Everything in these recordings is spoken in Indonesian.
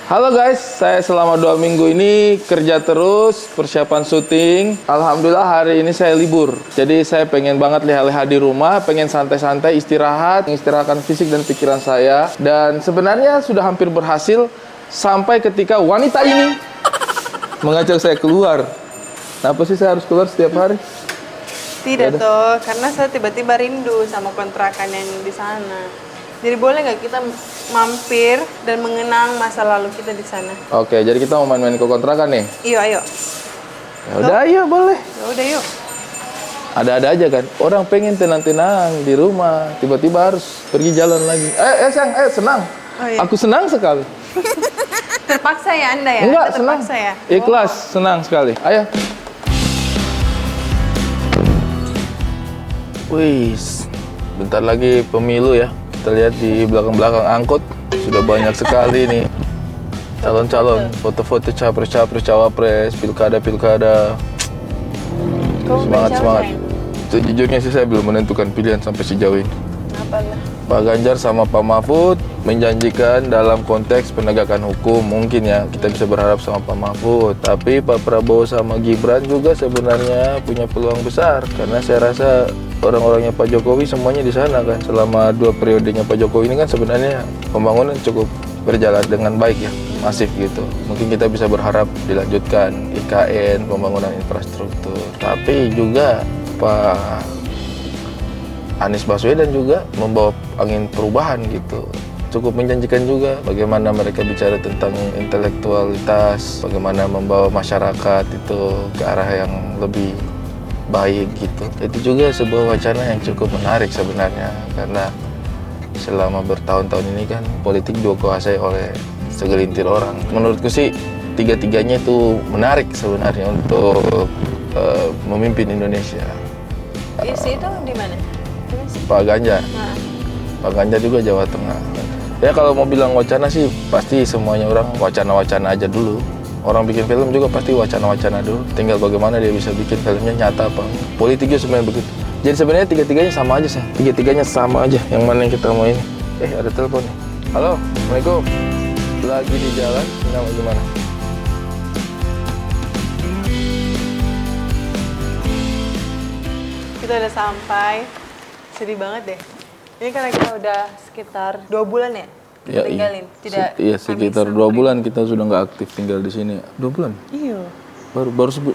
Halo guys, saya selama 2 minggu ini kerja terus, persiapan syuting. Alhamdulillah hari ini saya libur. Jadi saya pengen banget leha-leha di rumah, pengen santai-santai, istirahatkan fisik dan pikiran saya. Dan sebenarnya sudah hampir berhasil sampai ketika wanita ini mengajak saya keluar. Kenapa sih saya harus keluar setiap hari? Tidak toh, karena saya tiba-tiba rindu sama kontrakan yang di sana. Jadi boleh nggak kita mampir dan mengenang masa lalu kita di sana? Oke, jadi kita mau main-main ke kontrakan nih? Iya, ayo. Ya udah, ayo boleh. Ya udah yuk. Ada-ada aja kan. Orang pengen tenang-tenang di rumah, tiba-tiba harus pergi jalan lagi. Sayang, senang. Oh, iya. Aku senang sekali. Terpaksa ya Anda ya? Enggak, Anda senang. terpaksa ya? Ikhlas, senang sekali. Ayo. Wih, bentar lagi pemilu ya. Kita lihat di belakang-belakang angkot sudah banyak sekali nih calon-calon, foto-foto capres-capres, cawapres, pilkada. Semangat. Sejujurnya sih saya belum menentukan pilihan sampai sejauh ini. Kenapa lah? Pak Ganjar sama Pak Mahfud menjanjikan dalam konteks penegakan hukum, mungkin ya kita bisa berharap sama Pak Mahfud. Tapi Pak Prabowo sama Gibran juga sebenarnya punya peluang besar, karena saya rasa orang-orangnya Pak Jokowi semuanya di sana kan. Selama 2 periodenya Pak Jokowi ini kan sebenarnya pembangunan cukup berjalan dengan baik ya, masif gitu. Mungkin kita bisa berharap dilanjutkan IKN, pembangunan infrastruktur. Tapi juga Pak Anies Baswedan juga membawa angin perubahan gitu. Cukup menjanjikan juga bagaimana mereka bicara tentang intelektualitas, bagaimana membawa masyarakat itu ke arah yang lebih baik gitu. Itu juga sebuah wacana yang cukup menarik sebenarnya, karena selama bertahun-tahun ini kan politik dikuasai oleh segelintir orang. Menurutku sih tiga-tiganya itu menarik sebenarnya untuk memimpin Indonesia. Isi itu di mana? Pak Ganjar. Nah. Pak Ganjar juga Jawa Tengah. Ya kalau mau bilang wacana sih pasti semuanya orang wacana-wacana aja dulu. Orang bikin film juga pasti wacana-wacana dulu. Tinggal bagaimana dia bisa bikin filmnya nyata apa. Politiknya sebenarnya begitu. Jadi sebenarnya tiga-tiganya sama aja sih. Tiga-tiganya sama aja. Yang mana yang kita mau ini? Ada telepon nih. Halo, Assalamualaikum. Lagi di jalan, nama gimana? Kita udah sampai. Sedih banget deh. Ini karena kita udah sekitar 2 bulan ya? Ya, tinggalin. Iya. Iya, sekitar 2 bulan kita sudah nggak aktif tinggal di sini. 2 bulan? Iya.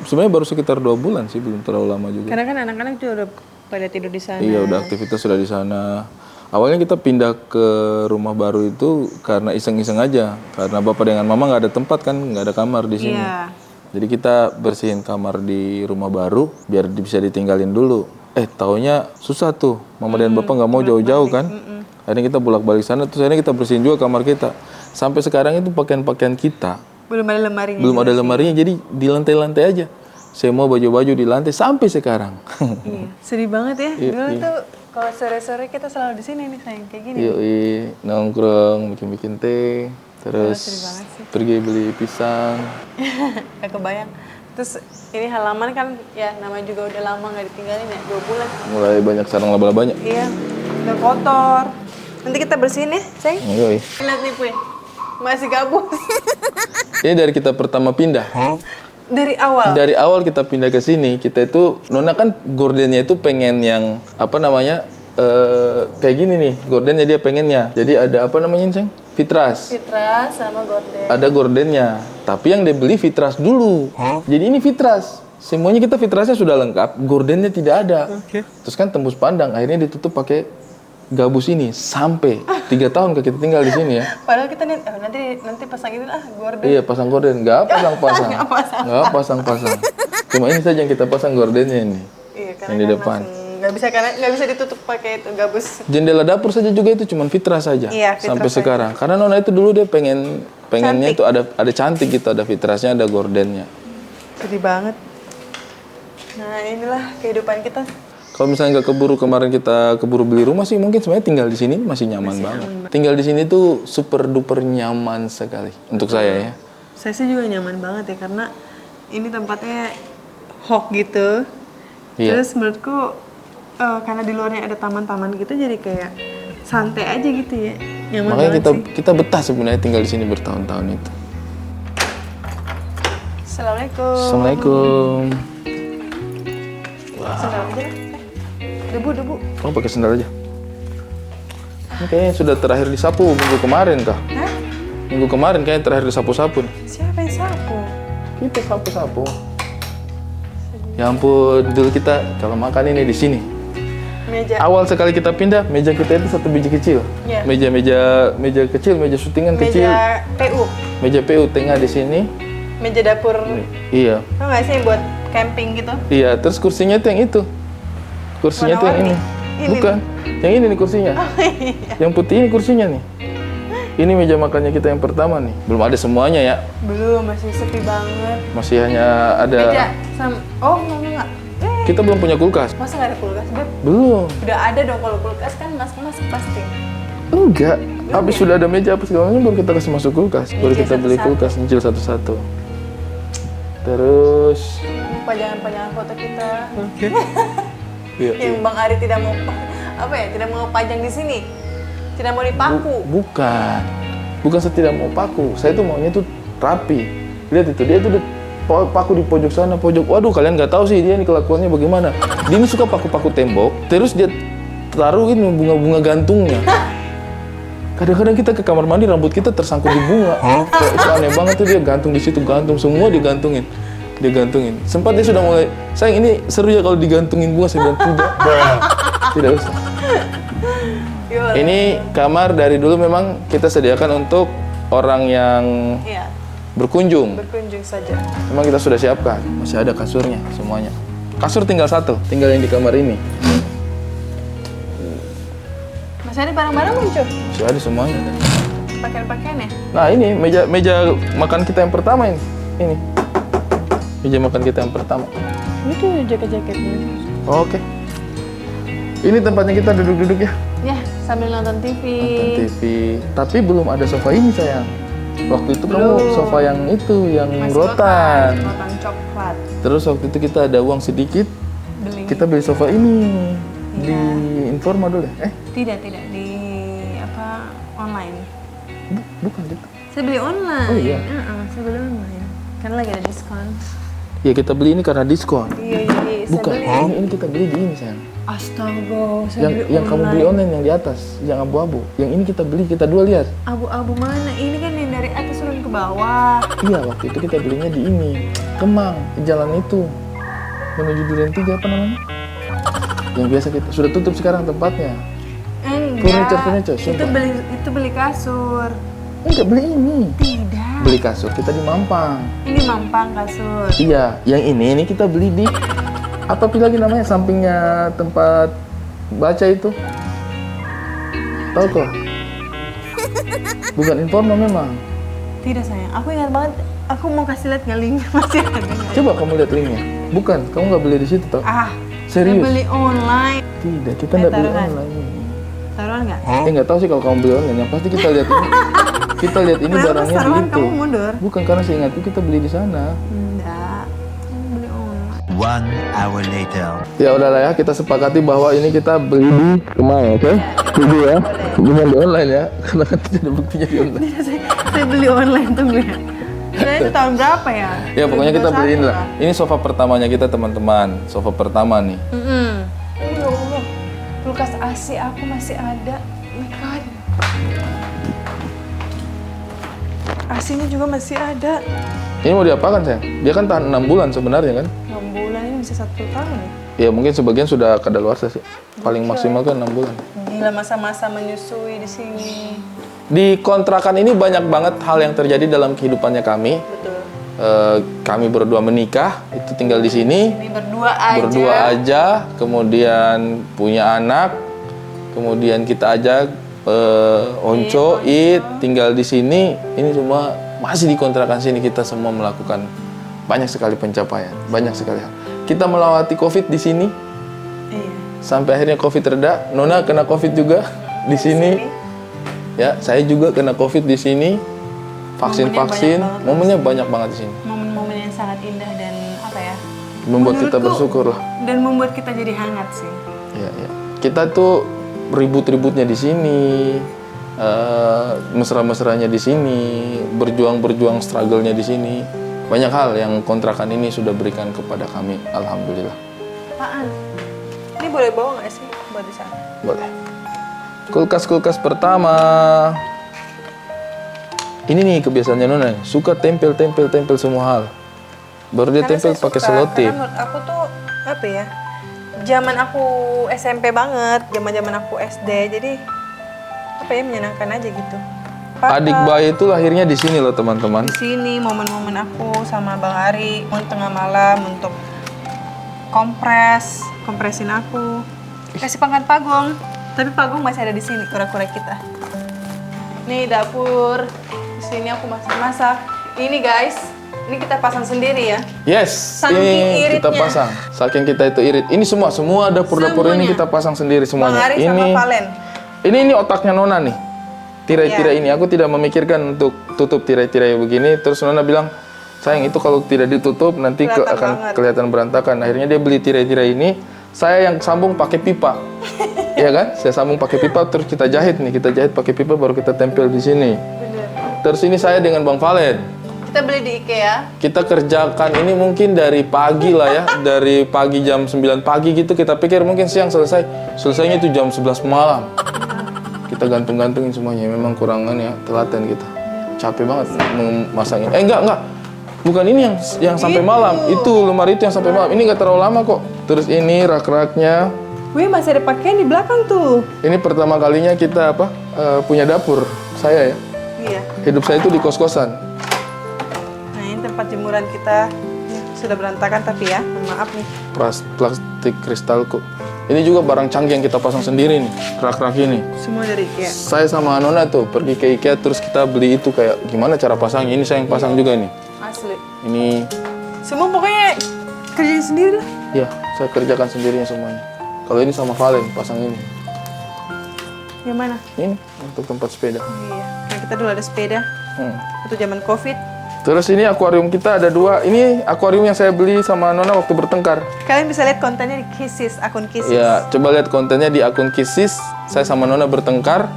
Sebenarnya baru sekitar 2 bulan sih, belum terlalu lama juga. Karena kan anak-anak juga udah pada tidur di sana. Iya, udah aktivitas sudah di sana. Awalnya kita pindah ke rumah baru itu karena iseng-iseng aja. Karena bapak dengan mama nggak ada tempat kan, nggak ada kamar di sini. Iya. Jadi kita bersihin kamar di rumah baru biar bisa ditinggalin dulu. Taunya susah tuh. Mama dan bapak nggak mau jauh-jauh kan. Akhirnya kita bolak-balik sana. Terus akhirnya kita bersihin juga kamar kita. Sampai sekarang itu pakaian-pakaian kita Belum ada lemarinya. belum ada lemarinya, jadi di lantai-lantai aja. Semua baju-baju di lantai sampai sekarang. Iya. Sedih banget ya. Iya, Dulu iya. tuh kalau sore-sore kita selalu di sini nih sayang kayak gini. Nongkrong, bikin teh, terus sedih banget sih. pergi beli pisang. Gak kebayang. Terus ini halaman kan ya namanya juga udah lama nggak ditinggalin ya, 2 bulan. Mulai banyak sarang laba-labanya. Iya. Udah kotor. Nanti kita bersihin ya, sayang. Yoi. Lihat nih Puy. Masih gabus. Ini dari kita pertama pindah. Dari awal. Dari awal kita pindah ke sini, kita itu Nona kan gordennya itu pengen yang apa namanya? Kayak gini nih, gordennya dia pengennya. Jadi ada apa namanya, Ceng? Fitras. Fitras sama gorden. Ada gordennya. Tapi yang dia beli fitras dulu. Jadi ini fitras. Semuanya kita fitrasnya sudah lengkap, gordennya tidak ada. Terus kan tembus pandang, akhirnya ditutup pakai gabus ini sampai 3 tahun kita tinggal di sini ya. Padahal kita nih nanti pasang ini gorden. Iya, pasang gorden, nggak pasang-pasang. Nggak pasang-pasang. Cuma ini saja yang kita pasang gordennya ini. Iya, yang di depan. Nggak bisa ditutup pakai itu gabus. Jendela dapur saja juga itu cuma fitras saja. Iya, fitras sampai saja. sekarang. Karena Nona itu dulu dia pengennya Cantik. itu ada cantik gitu, ada fitrasnya, ada gordennya. Sedih banget. Nah inilah kehidupan kita. Kalau misalnya nggak keburu kemarin kita keburu beli rumah sih, mungkin sebenarnya tinggal di sini masih nyaman banget. Tinggal di sini tuh super duper nyaman sekali untuk saya ya. Saya sih juga nyaman banget ya karena ini tempatnya hok gitu. Iya. Terus menurutku karena di luarnya ada taman-taman gitu jadi kayak santai aja gitu ya. Nyaman Makanya banget sih. kita betah sebenarnya tinggal di sini bertahun-tahun itu. Assalamualaikum. Assalamualaikum. Sendal aja lah. Debu. Oh, pakai sendal aja. Ini kayaknya sudah terakhir disapu minggu kemarin kah? Hah? Minggu kemarin kayaknya terakhir disapu-sapu nih. Siapa yang sapu? Kita sapu-sapu. Ya ampun, dulu kita kalau makan ini di sini. Meja. Awal sekali kita pindah, meja kita itu satu biji kecil. Iya. Meja kecil, meja syutingan kecil. Meja PU. Meja PU tengah di sini. Meja dapur. Iya. Tau nggak sih buat camping gitu? Iya, terus kursinya tuh yang itu. Kursinya tuh yang ini. Warna-warni? Ini Bukan. Yang ini nih kursinya. Oh iya. Yang putih ini kursinya nih. Ini meja makannya kita yang pertama nih. Belum ada semuanya ya. Belum, masih sepi banget. Masih hanya ada. Meja sama. Oh enggak. Kita belum punya kulkas. Masa nggak ada kulkas, Beb? Belum. Udah ada dong kalau kulkas kan masak pasti. Enggak. Habis sudah ada meja apa segala macam baru kita kasih masuk kulkas. Baru Nyicil kita beli satu-satu. kulkas, nyicil satu-satu. Terus Pajangan-pajangan foto kita. iya, Yang Bang Ari tidak mau tidak mau pajang di sini. Tidak mau dipaku. bukan. Bukan saya tidak mau paku. Saya tuh maunya tuh rapi. Lihat itu, dia tuh udah paku di pojok sana, pojok. Waduh, kalian nggak tahu sih dia ini kelakuannya bagaimana. Dia ini suka paku-paku tembok, terus dia taruhin bunga-bunga gantungnya. Kadang-kadang kita ke kamar mandi rambut kita tersangkut di bunga. Itu aneh banget tuh, dia gantung di situ, gantung semua digantungin. Dia gantungin. Sempat dia sudah mulai, sayang ini seru ya kalau digantungin bunga. Saya bilang tidak usah. Yuk. Ini kamar dari dulu memang kita sediakan untuk orang yang Iya, berkunjung. berkunjung saja. Memang kita sudah siapkan. Masih ada kasurnya semuanya. Kasur tinggal satu, tinggal yang di kamar ini. Masih ada barang-barang muncul. Masih ada semuanya. Pakaian-pakaian ya? Nah ini meja makan kita yang pertama ini. Ini meja makan kita yang pertama. Itu jaket-jaketnya. Oke. Ini tempatnya kita duduk-duduk ya. Ya, sambil nonton TV. Nonton TV. Tapi belum ada sofa ini sayang. Waktu itu kamu Belum. sofa yang itu, yang Masih rotan. rotan coklat. Terus waktu itu kita ada uang sedikit, Beli. kita beli sofa ini Iya. di Informa dulu ya. Tidak di online. Bukan gitu. Saya beli online. Oh, iya. Saya beli online. Karena lagi ada diskon. Ya kita beli ini karena diskon. Iya. Saya Bukan, beli. ini kita beli di ini sayang. Astaga, saya beli Yang kamu beli online yang di atas, yang abu-abu. Yang ini kita beli, kita dua lihat. Abu-abu mana? Ini kan yang dari atas turun ke bawah. Iya, waktu itu kita belinya di ini, Kemang, di jalan itu. Menuju Duren 3 apa namanya? Yang biasa kita sudah tutup sekarang tempatnya. Enggak. Furniture, sumpah. Itu beli kasur. Enggak beli ini. Tidak. Beli kasur kita di Mampang. Ini Mampang kasur. Iya, yang ini kita beli di apa lagi namanya sampingnya tempat baca itu. Tahu kok? Bukan Informa memang. Tidak sayang, aku ingat banget. Aku mau kasih lihat nggak linknya masih ada nggak? Coba kamu lihat linknya. Bukan, kamu nggak beli di situ tau? Saya Serius? beli online. Tidak, kita nggak beli taruhan. online ini. Taruhan nggak? Nggak tahu sih kalau kamu beli online. Yang pasti kita lihat ini. Kita lihat ini Kenapa barangnya di taruhan itu. kamu mundur? Bukan karena saya ingatku kita beli di sana. Enggak. Aku beli online. 1 hour later. Ya udahlah ya, kita sepakati bahwa ini kita beli di Kemang, oke? Tunggu ya, bukan di online ya, karena kan tidak buktinya di online. Tidak, saya beli online tunggu ya. Saya itu tahun berapa ya? Ya pokoknya kita 2021 beliin lah. kah? Ini sofa pertamanya kita teman-teman, sofa pertama nih. Ya Allah, kulkas AC aku masih ada. Oh my God. AC-nya juga masih ada. Ini mau diapakan sayang? Dia kan tahan 6 bulan sebenarnya kan? 6 bulan ini bisa 1 tahun ya? Ya mungkin sebagian sudah kadaluarsa sih. Paling maksimal kan 6 bulan. Gila masa-masa menyusui di sini. Di kontrakan ini banyak banget hal yang terjadi dalam kehidupannya kami. Betul. Kami berdua menikah, itu tinggal di sini. Ini berdua aja. Berdua aja, kemudian punya anak, kemudian kita ajak Onco, It, tinggal di sini. Ini semua masih di kontrakan sini, kita semua melakukan banyak sekali pencapaian, banyak sekali hal. Kita melewati COVID di sini, Iya. sampai akhirnya COVID reda. Nona kena COVID juga di sini. Ya, saya juga kena COVID di sini. Vaksin-vaksin, momennya banyak banget di sini. Momen-momen yang sangat indah dan apa ya? Membuat kita Menurutku, bersyukur lah. Dan membuat kita jadi hangat sih. Ya, ya. Kita tuh ribut-ributnya di sini, mesra-mesranya di sini, berjuang-berjuang struggle-nya di sini. Banyak hal yang kontrakan ini sudah berikan kepada kami, alhamdulillah. Apaan? Ini boleh bawa nggak sih buat di sana? Boleh. Kulkas pertama. Ini nih kebiasaannya Nona, suka tempel semua hal. Baru dia Karena tempel saya pakai suka, selotip. karena menurut aku tuh apa ya? Zaman aku SMP banget, zaman aku SD, jadi apa ya, menyenangkan aja gitu. Adik bayi itu lahirnya di sini loh teman-teman. Di sini momen-momen aku sama Bang Ari, momen tengah malam untuk kompresin aku, kasih pangkat Pagong. Tapi Pagong masih ada di sini, kura-kura kita. Nih dapur, di sini aku masak. Ini guys, ini kita pasang sendiri ya. Yes, Saking ini kita iritnya. pasang. Saking kita itu irit. Ini semua dapur-dapur ini Semuanya. kita pasang sendiri Bang semuanya. Ari sama Valen. Ini otaknya Nona nih. Tirai-tirai ini aku tidak memikirkan untuk tutup tirai-tirai begini. Terus Nona bilang, sayang itu kalau tidak ditutup nanti Kelihatan akan banget. kelihatan berantakan. Akhirnya dia beli tirai-tirai ini. Saya yang sambung pakai pipa. Iya kan? Saya sambung pakai pipa terus kita jahit nih. Kita jahit pakai pipa baru kita tempel di sini. Bener. Terus ini saya dengan Bang Valen. Kita beli di IKEA. Kita kerjakan ini mungkin dari pagi lah ya. Dari pagi jam 9 pagi gitu. Kita pikir mungkin siang selesai. Selesainya itu jam 11 malam. Kita gantung-gantungin semuanya. Memang kurangan ya, telaten kita. Capek banget memasangnya. Enggak. Bukan ini yang sampai malam. Itu lemari itu yang sampai malam. Ini nggak terlalu lama kok. Terus ini rak-raknya. Wih, masih ada pakaian di belakang tuh. Ini pertama kalinya kita punya dapur. Saya ya. Iya. Hidup saya itu di kos-kosan. Nah, ini tempat jemuran kita. Ya, sudah berantakan tapi ya, maaf nih. Plastik kristalku. Ini juga barang canggih yang kita pasang sendiri nih. Rak-rak ini. Semua dari IKEA. Saya sama Nona tuh pergi ke IKEA terus kita beli itu kayak gimana cara pasangnya. Ini saya yang pasang juga nih. Asli. Ini Semua pokoknya kerjain sendiri lah. ya saya kerjakan sendirinya semuanya. Kalau ini sama Valen pasang ini. Yang mana? Ini untuk tempat sepeda. Oh, iya. Nah, kita dulu ada sepeda. Waktu zaman COVID. Terus ini akuarium kita ada 2. Ini akuarium yang saya beli sama Nona waktu bertengkar. Kalian bisa lihat kontennya di Kisses, akun Kisses. Ya, coba lihat kontennya di akun Kisses. Saya sama Nona bertengkar.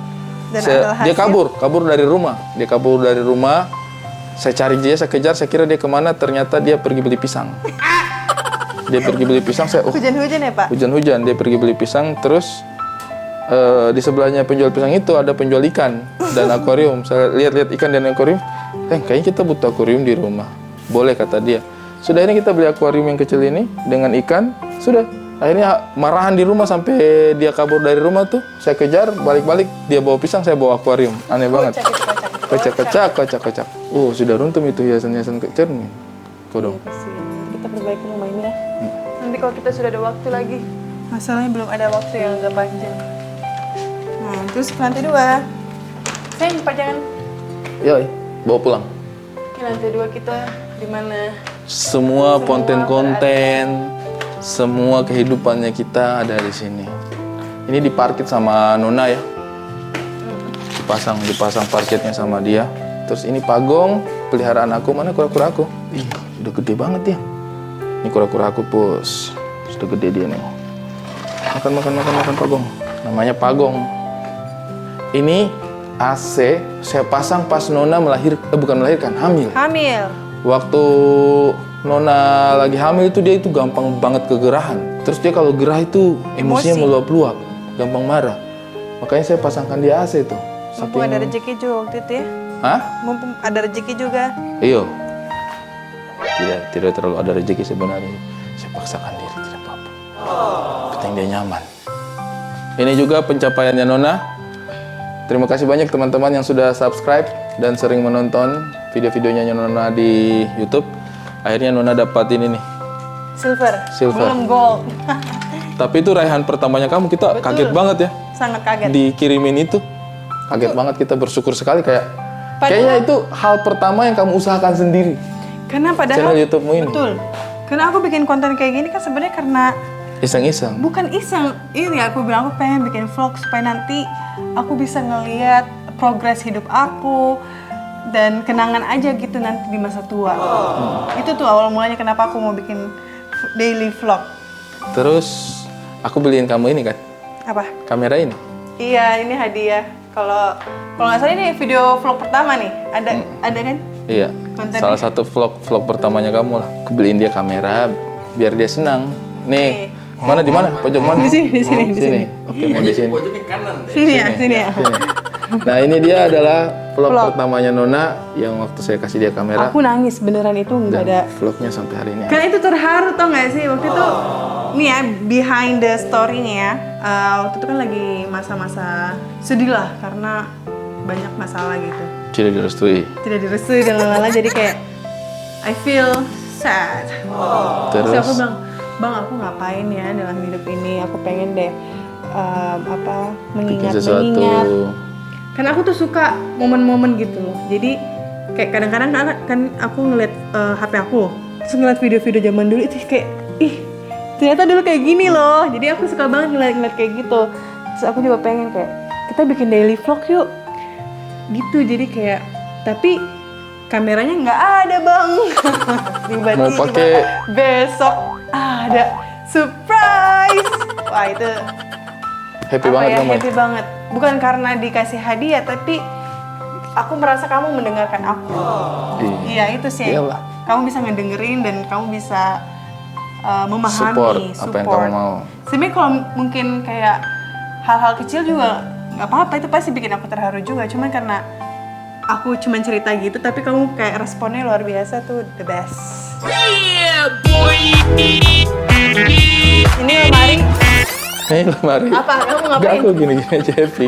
Dan Dia kabur dari rumah. Dia kabur dari rumah. Saya cari dia, saya kejar, saya kira dia kemana. Ternyata dia pergi beli pisang. Dia pergi beli pisang, saya Hujan-hujan ya, Pak? hujan-hujan. Dia pergi beli pisang, terus di sebelahnya penjual pisang itu ada penjual ikan dan akuarium. Saya lihat-lihat ikan dan akuarium. Kayaknya kita butuh akuarium di rumah. Boleh kata dia. Sudah ini kita beli akuarium yang kecil ini dengan ikan. Sudah. Akhirnya marahan di rumah sampai dia kabur dari rumah tuh. Saya kejar, balik-balik dia bawa pisang, saya bawa akuarium. Aneh banget. Kocak. Sudah runtuh itu hiasan-hiasan cermin. Kodong. Kita perbaiki rumah ini ya. Nanti kalau kita sudah ada waktu lagi. Masalahnya belum ada waktu yang agak panjang. Nah, terus ke lantai 2. Sayang, pajangan. Yoi, bawa pulang. Ke lantai 2 kita di mana? Semua konten-konten, semua kehidupannya kita ada di sini. Ini diparkit sama Nona ya. Dipasang parkitnya sama dia. Terus ini Pagong, peliharaan aku. Mana kura-kura aku? Ih, udah gede banget ya. Ini kura-kura aku, Pus. Sudah gede dia nih. Makan Pagong. Namanya Pagong. Ini AC saya pasang pas Nona bukan melahirkan, hamil. Hamil. Waktu Nona lagi hamil itu dia itu gampang banget kegerahan. Terus dia kalau gerah itu emosinya meluap-luap, gampang marah. Makanya saya pasangkan di AC tuh. Mumpung ada rezeki juga waktu itu ya. Hah? Mumpung ada rezeki juga. Iyo. Tidak terlalu ada rezeki sebenarnya. Saya paksakan diri, tidak apa-apa. Penting dia nyaman. Ini juga pencapaiannya Nona. Terima kasih banyak teman-teman yang sudah subscribe dan sering menonton video-videonya Nona di YouTube. Akhirnya Nona dapat ini nih. Silver. Silver. Belum gold. Tapi itu raihan pertamanya kamu, kita kaget banget ya. Sangat kaget. Dikirimin itu. Kaget banget, kita bersyukur sekali kayaknya itu hal pertama yang kamu usahakan sendiri. Karena padahal Channel YouTube-mu ini. Betul. Karena aku bikin konten kayak gini kan sebenarnya karena Iseng-iseng. bukan iseng. Ini aku bilang aku pengen bikin vlog supaya nanti aku bisa ngelihat progres hidup aku dan kenangan aja gitu nanti di masa tua. Itu tuh awal mulanya kenapa aku mau bikin daily vlog. Terus aku beliin kamu ini kan, Apa? kamera ini. Iya, ini hadiah. Kalau nggak salah ini video vlog pertama nih. Ada kan? Iya, kontennya. Salah satu vlog pertamanya kamu lah. Aku beliin dia kamera biar dia senang. Nih, mana di mana? Pojok mana? Di sini. Oke, mau di sini. Sini ya. Sini. Nah, ini dia adalah vlog pertamanya Nona yang waktu saya kasih dia kamera. Aku nangis beneran itu nggak Dan ada. vlognya sampai hari ini. Karena itu terharu tau nggak sih waktu itu. Nih ya behind the story-nya ya. Waktu itu kan lagi masa-masa sedih lah karena banyak masalah gitu. Tidak direstui. Tidak direstui dan lalala jadi kayak I feel sad. Terus aku bilang, Bang aku ngapain ya dalam hidup ini? Aku pengen deh Bikin sesuatu. mengingat. Karena aku tuh suka momen-momen gitu loh. Jadi kayak kadang-kadang kan aku ngeliat HP aku, terus ngeliat video-video zaman dulu itu kayak ih ternyata dulu kayak gini loh. Jadi aku suka banget ngeliat kayak gitu. Terus aku juga pengen kayak kita bikin daily vlog yuk. Gitu jadi kayak tapi kameranya nggak ada bang. Tiba-tiba Mau pakai besok ada surprise. Wah itu Happy banget ya, kamu. happy banget. Bukan karena dikasih hadiah, tapi aku merasa kamu mendengarkan aku. Iya itu sih. Iyalah. Kamu bisa ngedengerin dan kamu bisa memahami, Support apa yang kamu mau. Sebenarnya kalau mungkin kayak hal-hal kecil juga nggak apa-apa, itu pasti bikin aku terharu juga. Cuman karena aku cuman cerita gitu, tapi kamu kayak responnya luar biasa tuh the best. Ini lemari. Ini lemari. Apa? Kamu Enggak, ngapain? aku gini-gini aja happy.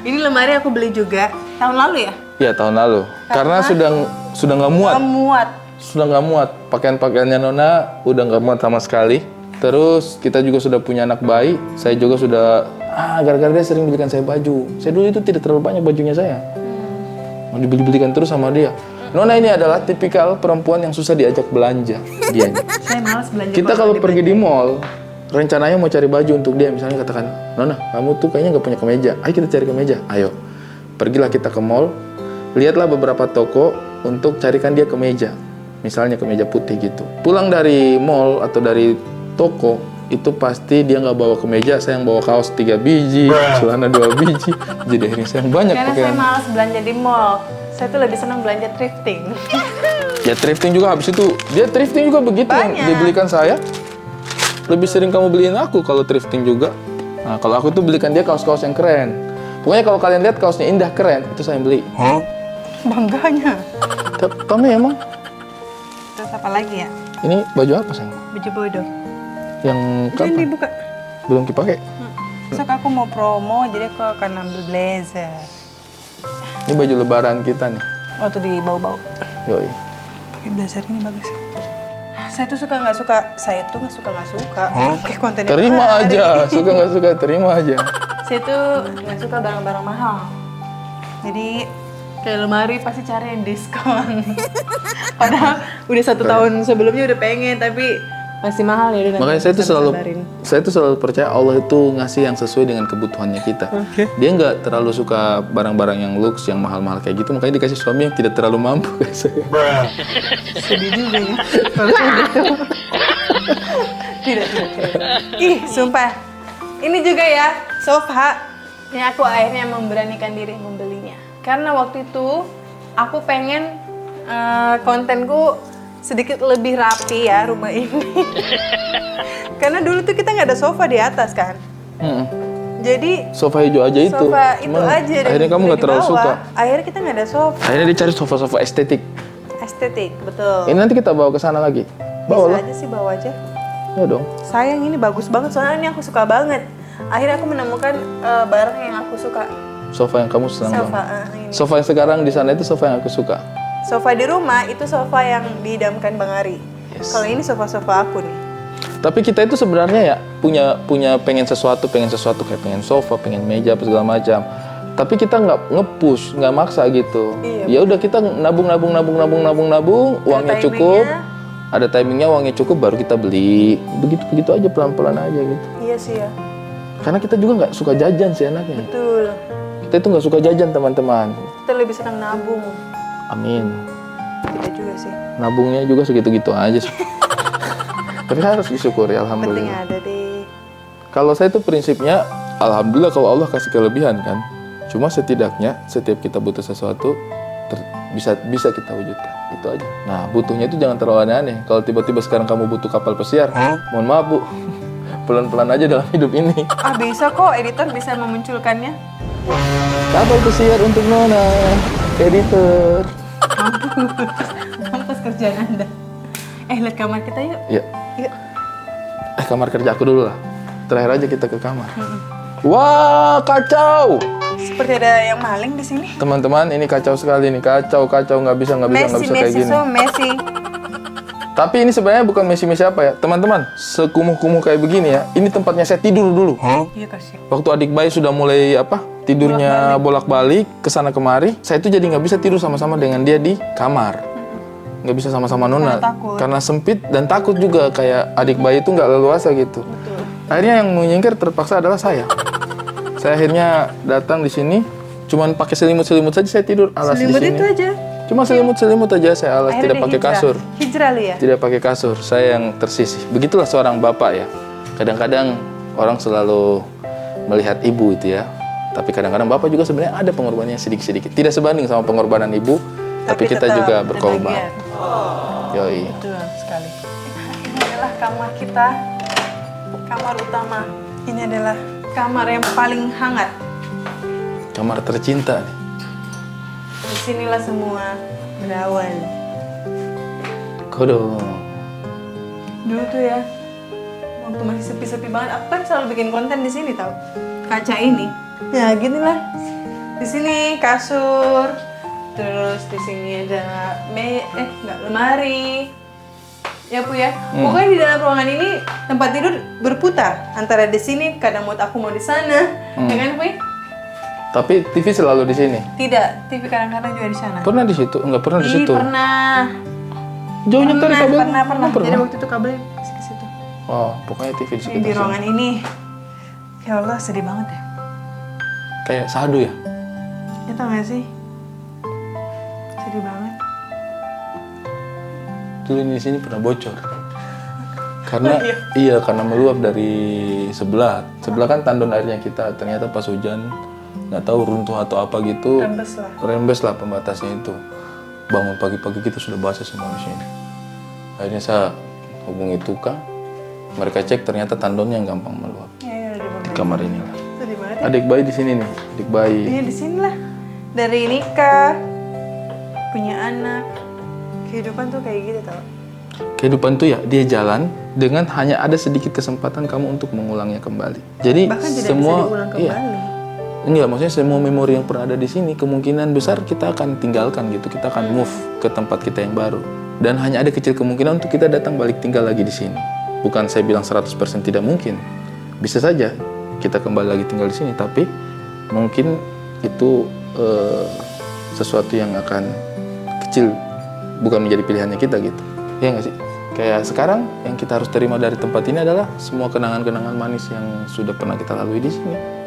Ini lemari aku beli juga tahun lalu ya? Iya, tahun lalu. Karena sudah nggak muat. Kamu muat. Sudah nggak muat. Pakaian-pakaiannya Nona udah nggak muat sama sekali. Terus kita juga sudah punya anak bayi. Saya juga sudah gara-gara dia sering belikan saya baju. Saya dulu itu tidak terlalu banyak bajunya saya. Mau dibeli-belikan terus sama dia. Nona ini adalah tipikal perempuan yang susah diajak belanja. Dia. Saya malas belanja. Kita kalau pergi di mall, rencananya mau cari baju untuk dia. Misalnya katakan, Nona, kamu tuh kayaknya nggak punya kemeja. Ayo kita cari kemeja. Ayo. Pergilah kita ke mall. Lihatlah beberapa toko untuk carikan dia kemeja. Misalnya kemeja putih gitu. Pulang dari mall atau dari toko, itu pasti dia nggak bawa kemeja. Saya yang bawa kaos 3 biji, celana 2 biji. Jadi akhirnya saya yang banyak Karena pakaian. saya malas belanja di mall. Saya tuh lebih senang belanja thrifting. Ya thrifting juga habis itu. Dia thrifting juga begitu yang Banyak. dibelikan saya. Lebih sering kamu beliin aku kalau thrifting juga. Nah, kalau aku tuh belikan dia kaos-kaos yang keren. Pokoknya kalau kalian lihat kaosnya indah, keren, itu saya yang beli. Bangganya. Kamu emang? Terus apa lagi ya? Ini baju apa sayang? Baju bodoh. Yang Jangan kapan? dibuka. Belum dipakai. Besok aku mau promo, jadi aku akan ambil blazer. Ini baju lebaran kita nih. Waktu di bau-bau. Yoi. Pakai blazer ini bagus. Saya tuh suka nggak suka. Saya tuh nggak suka. Kayak kontennya. Terima menarik. aja, suka nggak suka terima aja. Saya tuh nggak suka barang-barang mahal. Jadi kayak lemari pasti cari yang diskon. Padahal udah 1 tahun sebelumnya udah pengen, tapi masih mahal ya. Udah Makanya nanti saya tuh bisa selalu sabarin. percaya Allah itu ngasih yang sesuai dengan kebutuhannya kita. Dia nggak terlalu suka barang-barang yang luks, yang mahal-mahal kayak gitu. Makanya dikasih suami yang tidak terlalu mampu kayak saya. Sedih juga ya. Kalau kayak gitu. Tidak. Ih, sumpah. Ini juga ya, sofa. Ini aku akhirnya memberanikan diri membelinya. Karena waktu itu aku pengen kontenku sedikit lebih rapi ya rumah ini. Karena dulu tuh kita nggak ada sofa di atas kan. Jadi Sofa hijau aja itu. sofa itu Cuman aja. dan akhirnya kamu udah nggak terlalu di bawah. suka. Akhirnya kita nggak ada sofa. Akhirnya dia cari sofa-sofa estetik. Estetik, betul. Ini nanti kita bawa ke sana lagi. Bisa Bawa lah. aja sih bawa aja. Ya dong. Sayang ini bagus banget soalnya ini aku suka banget. Akhirnya aku menemukan barang yang aku suka. Sofa yang kamu senang Sofa banget. ini. Sofa yang sekarang di sana itu sofa yang aku suka. Sofa di rumah itu sofa yang diidamkan Bang Ari. Yes. Kalau ini sofa-sofa aku nih. Tapi kita itu sebenarnya ya punya pengen sesuatu kayak pengen sofa, pengen meja apa segala macam. Tapi kita nggak nge-push, nggak maksa gitu. Iya, Ya udah kita nabung, uangnya cukup. Ada timingnya, uangnya cukup baru kita beli. Begitu aja pelan-pelan aja gitu. Iya sih ya. Karena kita juga nggak suka jajan sih anaknya. Betul. Kita itu nggak suka jajan teman-teman. Kita lebih senang nabung. Amin. Kita juga sih. Nabungnya juga segitu-gitu aja sih. Tapi harus disyukuri, Penting alhamdulillah. ada deh. Kalau saya tuh prinsipnya, alhamdulillah kalau Allah kasih kelebihan kan. Cuma setidaknya setiap kita butuh sesuatu, bisa kita wujudkan. Itu aja. Nah, butuhnya itu jangan terlalu aneh-aneh. Kalau tiba-tiba sekarang kamu butuh kapal pesiar, mohon maaf Bu, pelan-pelan aja dalam hidup ini. Bisa kok, editor bisa memunculkannya. Kapal pesiar untuk Nona, editor. Mampus kerjaan Anda. Lihat kamar kita yuk. Ya, Yuk. kamar kerja aku dulu lah. Terakhir aja kita ke kamar. Wah, kacau. Seperti ada yang maling di sini. Teman-teman, ini kacau sekali nih. Kacau, nggak bisa kayak gini. Messi. Tapi ini sebenarnya bukan Messi apa ya, teman-teman. Sekumuh-kumuh kayak begini ya. Ini tempatnya saya tidur dulu. Iya kasih. Waktu adik bayi sudah mulai tidurnya bolak-balik kesana kemari, saya itu jadi nggak bisa tidur sama-sama dengan dia di kamar. Nggak bisa sama-sama Nona. Karena sempit dan takut juga kayak adik bayi itu nggak leluasa gitu. Betul. Akhirnya yang menyingkir terpaksa adalah saya. Saya akhirnya datang di sini, cuman pakai selimut-selimut saja saya tidur alas Selimut di sini. itu aja. Cuma selimut-selimut aja saya alas, Akhirnya tidak dia pakai kasur. Hijrah lu ya? Tidak pakai kasur, saya yang tersisih. Begitulah seorang bapak ya. Kadang-kadang orang selalu melihat ibu itu ya. Tapi kadang-kadang bapak juga sebenarnya ada pengorbanannya sedikit-sedikit. Tidak sebanding sama pengorbanan ibu, tapi kita tetap juga berkorban. berbahagia. Yoi. Betul sekali. Ini adalah kamar kita, kamar utama. Ini adalah kamar yang paling hangat. Kamar tercinta nih. Disinilah semua berawal. Kodong. Dulu tuh ya, waktu masih sepi-sepi banget, aku kan selalu bikin konten di sini tau. Kaca ini. Ya gini lah. Di sini kasur, terus di sini ada lemari. Ya Bu ya. Pokoknya di dalam ruangan ini tempat tidur berputar antara di sini, kadang mood aku mau di sana. Ya kan Bu? Tapi TV selalu di sini. Tidak, TV kadang-kadang juga di sana. Pernah di situ? Enggak pernah di situ. Pernah. Jauhnya dari kabel. Pernah. Jadi waktu itu kabelnya ke situ. Oh, pokoknya TV di Ini sekitar di sini. ruangan ini. Ya Allah, sedih banget ya. Kayak sadu ya. Ya tau gak sih? Sedih banget. Dulu ini di sini pernah bocor. Karena karena meluap dari sebelah. Sebelah kan tandon airnya kita. Ternyata pas hujan nggak tahu runtuh atau apa gitu. Rembes lah pembatasnya itu. Bangun pagi-pagi kita sudah basah semua di sini. Akhirnya saya hubungi tukang. Mereka cek ternyata tandonnya gampang meluap. Di kamar ini lah. Sedih banget ya. Adik bayi di sini nih, adik bayi. Iya di sini lah. Dari nikah, punya anak, kehidupan tuh kayak gitu tau. Kehidupan tuh ya dia jalan dengan hanya ada sedikit kesempatan kamu untuk mengulangnya kembali. Jadi Bahkan tidak semua bisa diulang kembali. Enggak, maksudnya semua memori yang pernah ada di sini kemungkinan besar kita akan tinggalkan gitu, kita akan move ke tempat kita yang baru. Dan hanya ada kecil kemungkinan untuk kita datang balik tinggal lagi di sini. Bukan saya bilang 100% tidak mungkin. Bisa saja kita kembali lagi tinggal di sini, tapi mungkin itu sesuatu yang akan kecil, bukan menjadi pilihannya kita gitu. Ya nggak sih? Kayak sekarang yang kita harus terima dari tempat ini adalah semua kenangan-kenangan manis yang sudah pernah kita lalui di sini.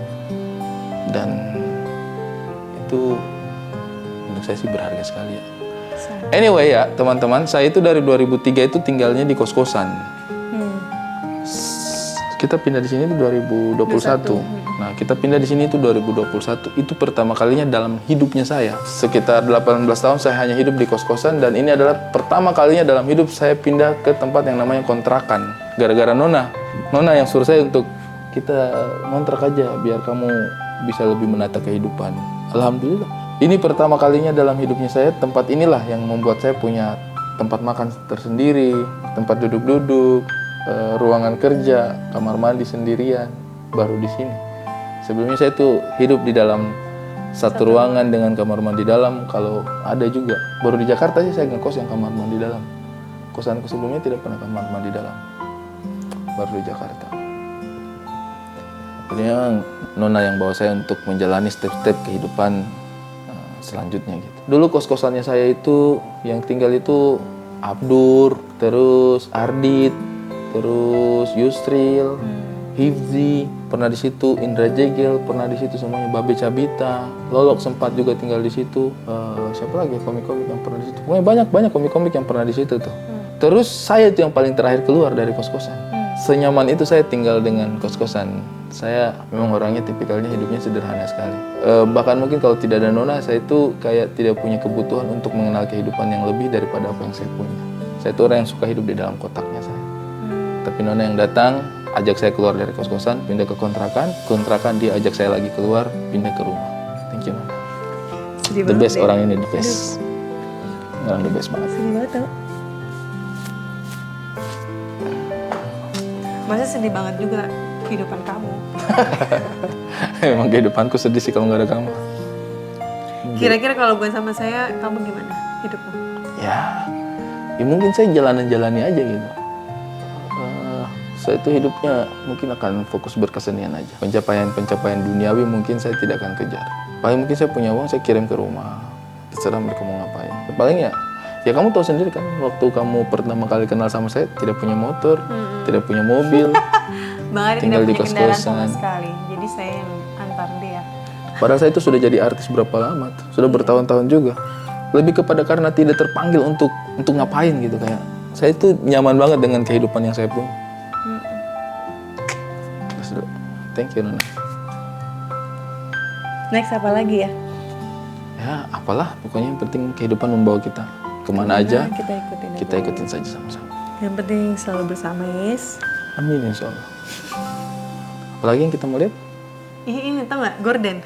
Dan itu untuk saya sih berharga sekali ya. Anyway ya teman-teman, saya itu dari 2003 itu tinggalnya di kos-kosan. Kita pindah di sini itu 2021. Nah, kita pindah di sini itu 2021. Itu pertama kalinya dalam hidupnya saya. Sekitar 18 tahun saya hanya hidup di kos-kosan dan ini adalah pertama kalinya dalam hidup saya pindah ke tempat yang namanya kontrakan. Gara-gara Nona yang suruh saya untuk kita ngontrak aja biar kamu bisa lebih menata kehidupan. Alhamdulillah. Ini pertama kalinya dalam hidupnya saya, tempat inilah yang membuat saya punya tempat makan tersendiri, tempat duduk-duduk, ruangan kerja, kamar mandi sendirian, baru di sini. Sebelumnya saya tuh hidup di dalam satu ruangan dengan kamar mandi dalam, kalau ada juga. Baru di Jakarta sih saya ngekos yang kamar mandi dalam. Kosanku sebelumnya tidak pernah kamar mandi dalam. Baru di Jakarta. Jadi memang Nona yang bawa saya untuk menjalani step-step kehidupan selanjutnya gitu. Dulu kos-kosannya saya itu yang tinggal itu Abdur, terus Ardit, terus Yusril, Hifzi, pernah di situ, Indra Jegel, pernah di situ semuanya, Babe Cabita, Lolok sempat juga tinggal di situ. Siapa lagi komik-komik yang pernah di situ? Pokoknya banyak komik-komik yang pernah di situ tuh. Terus saya itu yang paling terakhir keluar dari kos-kosan. senyaman itu saya tinggal dengan kos-kosan. Saya memang orangnya tipikalnya hidupnya sederhana sekali. Bahkan mungkin kalau tidak ada Nona, saya itu kayak tidak punya kebutuhan untuk mengenal kehidupan yang lebih daripada apa yang saya punya. Saya itu orang yang suka hidup di dalam kotaknya saya. Tapi Nona yang datang, ajak saya keluar dari kos-kosan, pindah ke kontrakan. Kontrakan dia ajak saya lagi keluar, pindah ke rumah. Thank you Nona. Sedih The banget best deh. orang ini, the best. Orang the best banget. Sedih banget tau. Masa sedih banget juga kehidupan kamu. Emang kehidupanku sedih sih kalau nggak ada kamu. Kira-kira kalau bukan sama saya, kamu gimana hidupmu? Ya mungkin saya jalani aja gitu. Saya itu hidupnya mungkin akan fokus berkesenian aja. Pencapaian duniawi mungkin saya tidak akan kejar. Paling mungkin saya punya uang, saya kirim ke rumah. Terserah mereka mau ngapain. Paling ya kamu tahu sendiri kan, waktu kamu pertama kali kenal sama saya, tidak punya motor, tidak punya mobil, Bang Ari tinggal tidak di punya kendaraan sama kos-kosan. sekali. Jadi saya yang antar dia. Padahal saya itu sudah jadi artis berapa lama tuh? Sudah bertahun-tahun juga. Lebih kepada karena tidak terpanggil untuk ngapain gitu kayak. Saya itu nyaman banget dengan kehidupan yang saya punya. Terus, thank you Nona. Next apa lagi ya? Ya apalah, pokoknya yang penting kehidupan membawa kita kemana aja, Kita ikutin. kita ikutin saja sama-sama. Yang penting selalu bersama, Yes. Amin insya Allah. Apalagi yang kita mau lihat? Ini tau nggak? Gorden.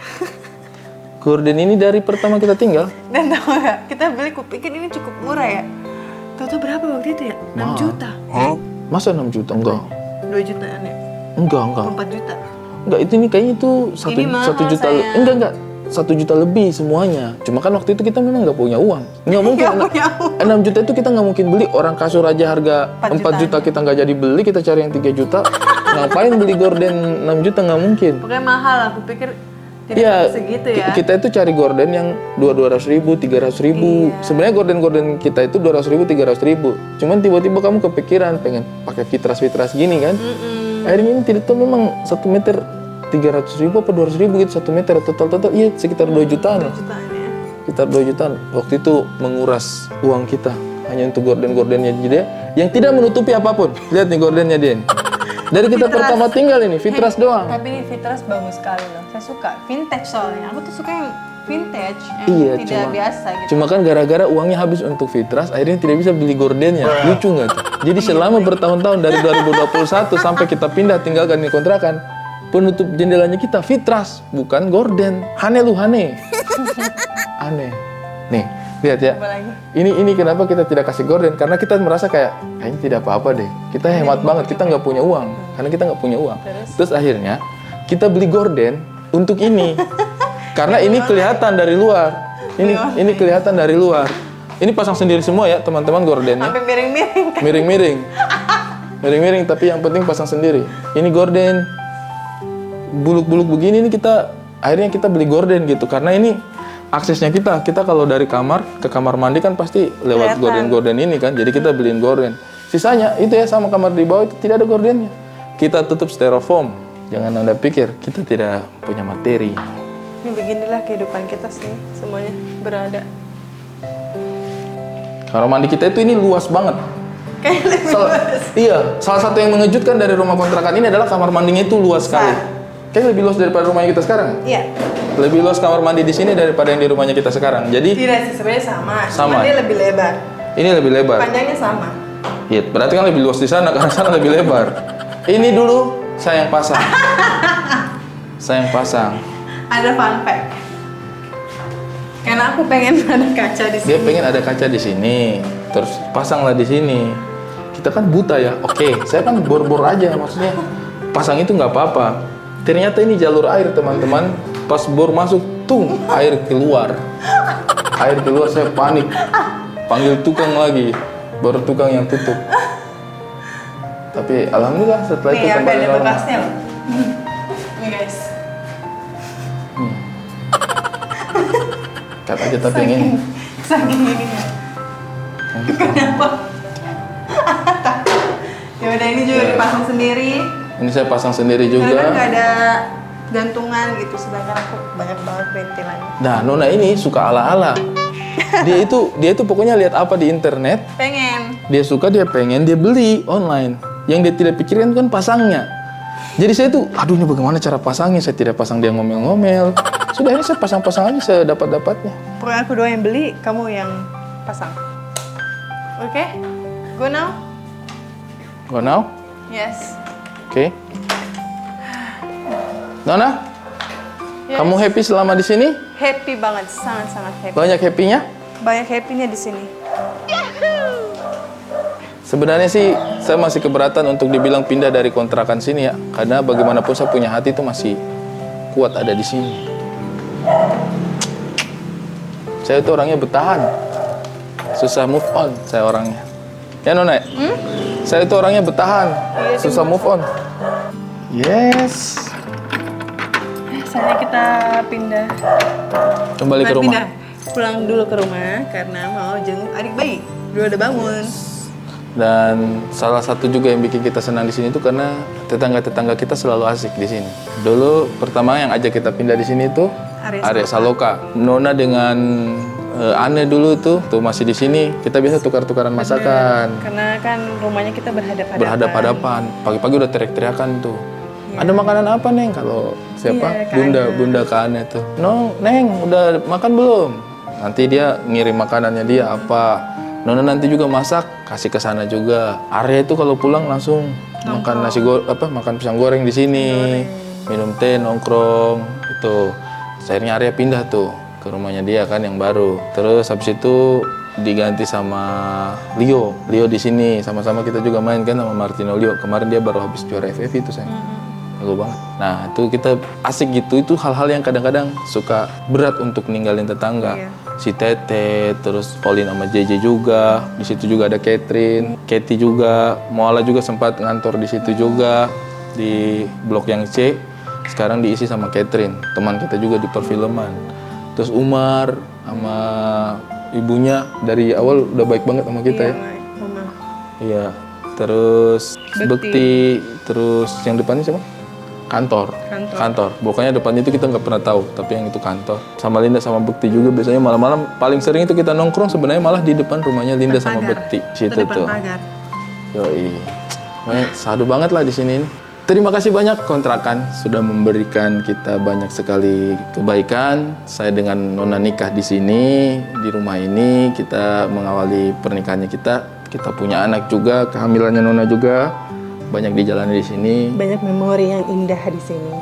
Gorden ini dari pertama kita tinggal. Dan tau nggak? Kita beli, kupikir ini cukup murah ya. Tahu berapa waktu itu ya? 6 juta. Masa 6 juta? Enggak. 2 jutaan ya? Enggak. 4 juta. Enggak, itu ini kayaknya itu Ini mahal, 1 juta. sayang. Enggak. 1 juta lebih semuanya. Cuma kan waktu itu kita memang nggak punya uang. Nggak mungkin. Nggak punya uang. 6 juta itu kita nggak mungkin beli. Orang kasur aja harga 4 juta kita nggak jadi beli. Kita cari yang 3 juta. Ngapain beli gorden 6 juta? Nggak mungkin. Pokoknya mahal, aku pikir tidak Iya, segitu ya. kita itu cari gorden yang 200.000, 300.000. Iya. Sebenarnya gorden kita itu 200.000, 300.000. Cuman tiba-tiba kamu kepikiran pengen pakai fitras gini kan? Akhirnya ini tidak tahu memang 1 meter 300.000 apa 200.000 gitu 1 meter total iya sekitar 2 jutaan. 2 jutaan ya. Sekitar 2 jutaan. Waktu itu menguras uang kita hanya untuk gorden-gordennya dia yang tidak menutupi apapun. Lihat nih gordennya dia. Dari kita Fitras. pertama tinggal ini fitras doang. Tapi ini fitras bagus sekali loh. Saya suka vintage soalnya. Aku tuh suka yang vintage, yang Iya, tidak biasa gitu. Cuma kan gara-gara uangnya habis untuk fitras, akhirnya tidak bisa beli gordennya. Lucu nggak tuh? Jadi selama bertahun-tahun dari 2021 sampai kita pindah tinggalkan di kontrakan, penutup jendelanya kita fitras, bukan gorden. Hane lu hane. Aneh. Nih, lihat ya. Apa lagi? Ini kenapa kita tidak kasih gorden? Karena kita merasa kayaknya tidak apa-apa deh. Kita hemat banget, kita nggak punya uang. Karena kita nggak punya uang. Terus akhirnya kita beli gorden untuk ini. Karena ini kelihatan dari luar. Ini kelihatan dari luar. Ini pasang sendiri semua ya teman-teman gordennya. Sampai miring-miring kan. Miring-miring. Miring-miring tapi yang penting pasang sendiri. Ini gorden buluk-buluk begini ini akhirnya kita beli gorden gitu. Karena ini aksesnya kita kalau dari kamar ke kamar mandi kan pasti lewat gorden-gorden ini kan. Jadi kita beliin gorden. Sisanya itu ya sama kamar di bawah itu tidak ada gordennya. Kita tutup styrofoam. Jangan Anda pikir kita tidak punya materi. Ini beginilah kehidupan kita sih, semuanya berada. Kamar mandi kita itu ini luas banget. Kayak lebih luas. Iya, salah satu yang mengejutkan dari rumah kontrakan ini adalah kamar mandinya itu luas sekali. Kayaknya lebih luas daripada rumahnya kita sekarang. Iya. Lebih luas kamar mandi di sini daripada yang di rumahnya kita sekarang. Jadi Tidak sih, sebenarnya sama. Sama. Cuma dia lebih lebar. ini lebih lebar. Panjangnya sama. Iya, berarti kan lebih luas di sana karena sana lebih lebar. Ini dulu saya yang pasang. Saya yang pasang. Ada fun fact. Karena aku pengen ada kaca di sini. Dia pengen ada kaca di sini, terus pasanglah di sini. Kita kan buta ya. Oke, saya kan bor-bor aja maksudnya. Pasang itu nggak apa-apa. Ternyata ini jalur air teman-teman. Pas bor masuk, tung, air keluar. Air keluar, saya panik. Panggil tukang lagi, baru tukang yang tutup. Tapi alhamdulillah setelah itu Nih, sampai ada normal. bekasnya loh. Nih guys. Cut aja tapi yang ini. Saking ini ya. Kenapa? Ya udah ini juga dipasang sendiri. Ini saya pasang sendiri Karena kan juga. nggak ada gantungan gitu, sedangkan aku banyak banget perintilannya. Nah, Nona ini suka ala-ala. Dia itu pokoknya lihat apa di internet, Pengen. dia suka, dia pengen, dia beli online. Yang dia tidak pikirkan kan pasangnya. Jadi saya tuh, aduh ini bagaimana cara pasangnya? Saya tidak pasang dia ngomel-ngomel. Sudah ini saya pasang-pasang aja sedapat-dapatnya. Pokoknya aku doang yang beli, kamu yang pasang. Oke? Go now? Go now? Yes. Oke. Nona, Yes. kamu happy selama di sini? Happy banget, sangat-sangat happy. Banyak happy-nya? Banyak happy-nya di sini. Sebenarnya sih saya masih keberatan untuk dibilang pindah dari kontrakan sini ya, karena bagaimanapun saya punya hati itu masih kuat ada di sini. Saya itu orangnya bertahan, susah move on saya orangnya. Ya Nona, saya itu orangnya bertahan, susah move on. Yes. Saatnya kita pindah. Kembali ke Bukan rumah. pindah, pulang dulu ke rumah karena mau jenguk adik bayi. Dulu udah bangun. Dan salah satu juga yang bikin kita senang di sini itu karena tetangga-tetangga kita selalu asik di sini. Dulu pertama yang ajak kita pindah di sini itu Arya Saloka. Nona dengan Ane dulu tuh masih di sini. Kita biasa tukar-tukaran masakan. Karena kan rumahnya kita berhadapan-hadapan. Berhadap-hadapan. Pagi-pagi udah teriak-teriakan tuh. Ada makanan apa Neng? Kalau siapa? Iya, Bunda ke Ane tuh. No, Neng udah makan belum? Nanti dia ngirim makanannya dia apa. Nona nanti juga masak, kasih ke sana juga. Arya itu kalau pulang langsung makan makan pisang goreng di sini, minum teh, nongkrong itu. Akhirnya Arya pindah tuh ke rumahnya dia kan yang baru. Terus habis itu diganti sama Leo di sini. Sama-sama kita juga main kan sama Martino Leo. Kemarin dia baru habis juara FF itu saya. Bagus banget. Nah itu kita asik gitu. Itu hal-hal yang kadang-kadang suka berat untuk ninggalin tetangga. Iya. Si Tete, terus Pauline sama JJ juga. Di situ juga ada Catherine, Katy juga, Moala juga sempat ngantor di situ juga di blok yang C. Sekarang diisi sama Catherine, teman kita juga di perfilman. Terus Umar sama ibunya dari awal udah baik banget sama kita ya. Mama. Iya. Terus Bekti, terus yang depannya siapa? Kantor. Pokoknya depannya itu kita nggak pernah tahu, tapi yang itu kantor. Sama Linda sama Bekti juga biasanya malam-malam paling sering itu kita nongkrong sebenarnya malah di depan rumahnya Linda sama Bekti. Situ tuh. Yoi. Sadu banget lah di sini. Terima kasih banyak kontrakan sudah memberikan kita banyak sekali kebaikan. Saya dengan Nona nikah di sini, di rumah ini kita mengawali pernikahannya kita. Kita punya anak juga, kehamilannya Nona juga. Banyak dijalani di sini. Banyak memori yang indah di sini.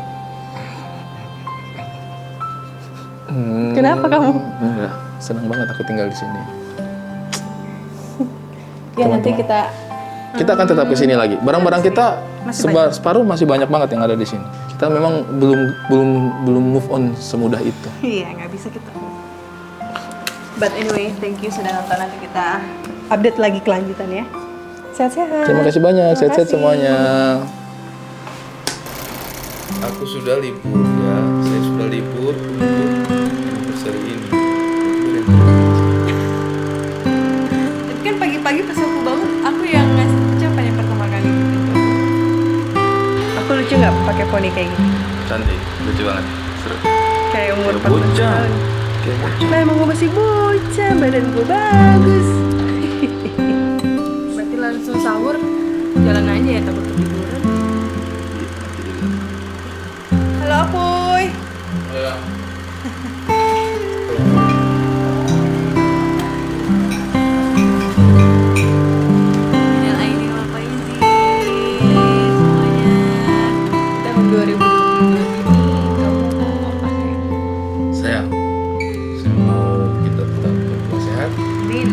Kenapa kamu? Enggak, senang banget aku tinggal di sini. Ya nanti kita Kita akan tetap ke sini lagi. Barang-barang kita separuh masih banyak banget yang ada di sini. Kita memang belum move on semudah itu. Iya, nggak bisa kita. But anyway, thank you sudah nonton. Nanti kita update lagi kelanjutannya. Sehat-sehat. Terima kasih banyak, Terima sehat-sehat kasih. semuanya. Aku sudah libur ya, saya sudah libur untuk anniversary ini. Tapi kan pagi-pagi pas aku bangun, aku yang ngasih ucapan yang pertama kali gitu. Aku lucu nggak pakai poni kayak gini? Cantik, lucu banget, seru. Kayak umur Kayak 14 bocah. tahun. Kayak bocah. Memang gue masih bocah, badan gue bagus. Berarti langsung sahur, jalan aja ya, takut ketiduran. Halo Apuy. Minal aidin wal faizin semuanya. Tahun 2022 ini kamu mau apa sayang? Sayang, saya mau kita tetap berbuat sehat, Amin.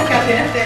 KDRT.